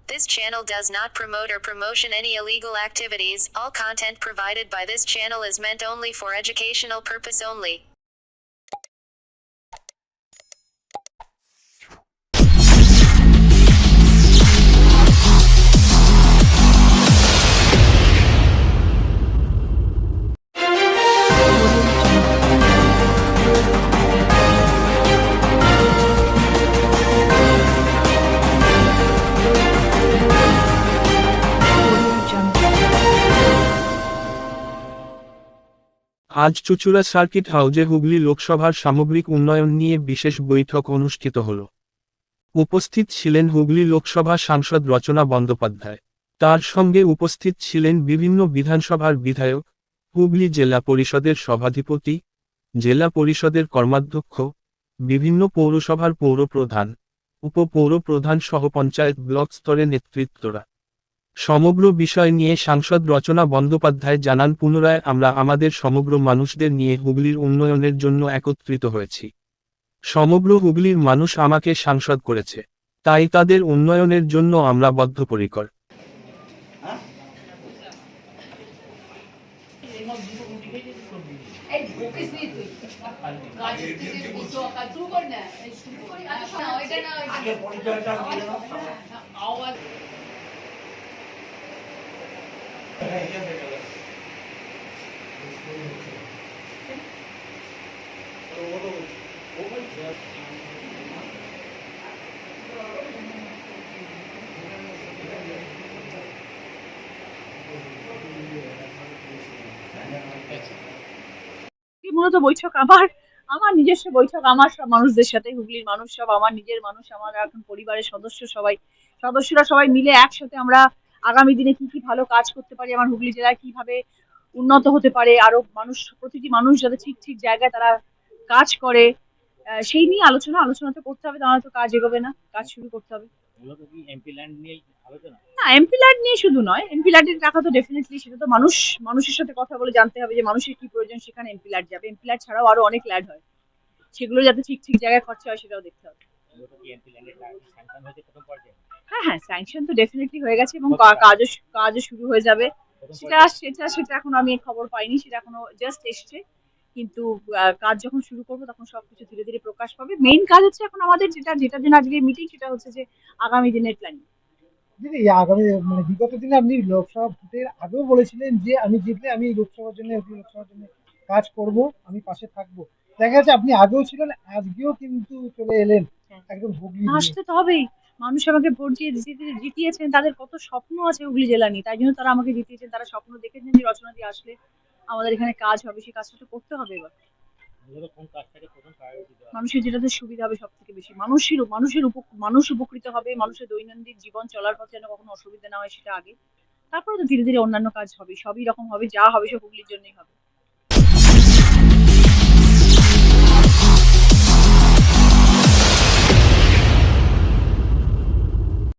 This channel does not promote or promotion any illegal activities. All content provided by this channel is meant only for educational purpose only. আজ চুঁচুড়া circuit হাউজে হুগলি লোকসভার সামগ্রিক উন্নয়ন নিয়ে বিশেষ বৈঠক অনুষ্ঠিত হল। উপস্থিত ছিলেন হুগলি লোকসভা সাংসদ রচনা বন্দ্যোপাধ্যায়। তার সঙ্গে উপস্থিত ছিলেন বিভিন্ন বিধানসভার বিধায়ক, হুগলি জেলা পরিষদের সভাধিপতি, জেলা পরিষদের কর্মাধ্যক্ষ, বিভিন্ন পৌরসভার পৌরপ্রধান, উপপৌরপ্রধান সহ পঞ্চায়েত ব্লক স্তরের নেতৃত্বরা। সমগ্র বিষয় নিয়ে সাংসদ রচনা বন্দ্যোপাধ্যায় জানান, পুনরায় আমরা আমাদের সমগ্র মানুষদের নিয়ে হুগলির উন্নয়নের জন্য একত্রিত হয়েছি। সমগ্র হুগলির মানুষ আমাকে সাংসদ করেছে, তাই তাদের উন্নয়নের জন্য আমরা বদ্ধপরিকর। মূলত বৈঠক আমার নিজস্ব বৈঠক, আমার সব মানুষদের সাথে, হুগলির মানুষ সব আমার নিজের মানুষ, আমার এখন পরিবারের সদস্যরা সবাই মিলে একসাথে আমরা আগামী দিনে কি কি ভালো কাজ করতে পারি, আমার হুগলি জেলায় কিভাবে উন্নত হতে পারে, আরো প্রতিটি মানুষ যাতে ঠিক ঠিক জায়গায় তারা কাজ করে, সেই নিয়ে আলোচনা তো করতে হবে, তাহলে তো কাজ এগোবে না, কাজ শুরু করতে হবে। না, এমপি ল্যান্ড নিয়ে শুধু নয়, এমপি ল্যান্ডের টাকা তো ডেফিনেটলি সেটা তো মানুষের সাথে কথা বলে জানতে হবে যে মানুষের কি প্রয়োজন, সেখানে এমপি ল্যান্ড যাবে। এমপি ল্যান্ড ছাড়াও আরো অনেক ল্যান্ড হয়, সেগুলো যাতে ঠিক ঠিক জায়গায় খরচা হয় সেটাও দেখতে হবে। হ্যাঁ, স্যাংশন তো ডেফিনেটলি হয়ে গেছে এবং কাজও শুরু হয়ে যাবে। সেটা এখন আমি খবর পাইনি, সেটা এখনো জাস্ট এসছে, কিন্তু কাজ যখন শুরু করবো তখন সবকিছু ধীরে ধীরে প্রকাশ পাবে। মেইন কাজ হচ্ছে এখন আমাদের যেটার জন্য আজকে মিটিং, সেটা হচ্ছে যে আগামী দিনের প্ল্যানিং। দিদি, আগামী বিগত দিনে আপনি লোকসভা ভোটের আগেও বলেছিলেন যে আমি জিতলে আমি লোকসভার জন্য কাজ করব, আমি পাশে থাকবো। দেখা যাচ্ছে আপনি আগেও ছিলেন, আজকেও কিন্তু চলে এলেন একদম হুগলি। আসতে তো হবেই, মানুষ আমাকে ভোট দিয়ে জিতিয়েছেন, তাদের কত স্বপ্ন আছে হুগলি জেলা নিয়ে, তাই জন্য তারা আমাকে জিতিয়েছেন। তারা স্বপ্ন দেখেছেন যে রচনা দিয়ে আসলে আমাদের এখানে কাজ হবে, সেই কাজটা তো করতে হবে। এবার মানুষের যেটাতে সুবিধা হবে সব থেকে বেশি, মানুষ উপকৃত হবে, মানুষের দৈনন্দিন জীবন চলার পথে যেন কখনো অসুবিধা না হয় সেটা আগে, তারপরে তো ধীরে ধীরে অন্যান্য কাজ হবে, সবই রকম হবে, যা হবে সব হুগলির জন্যই হবে।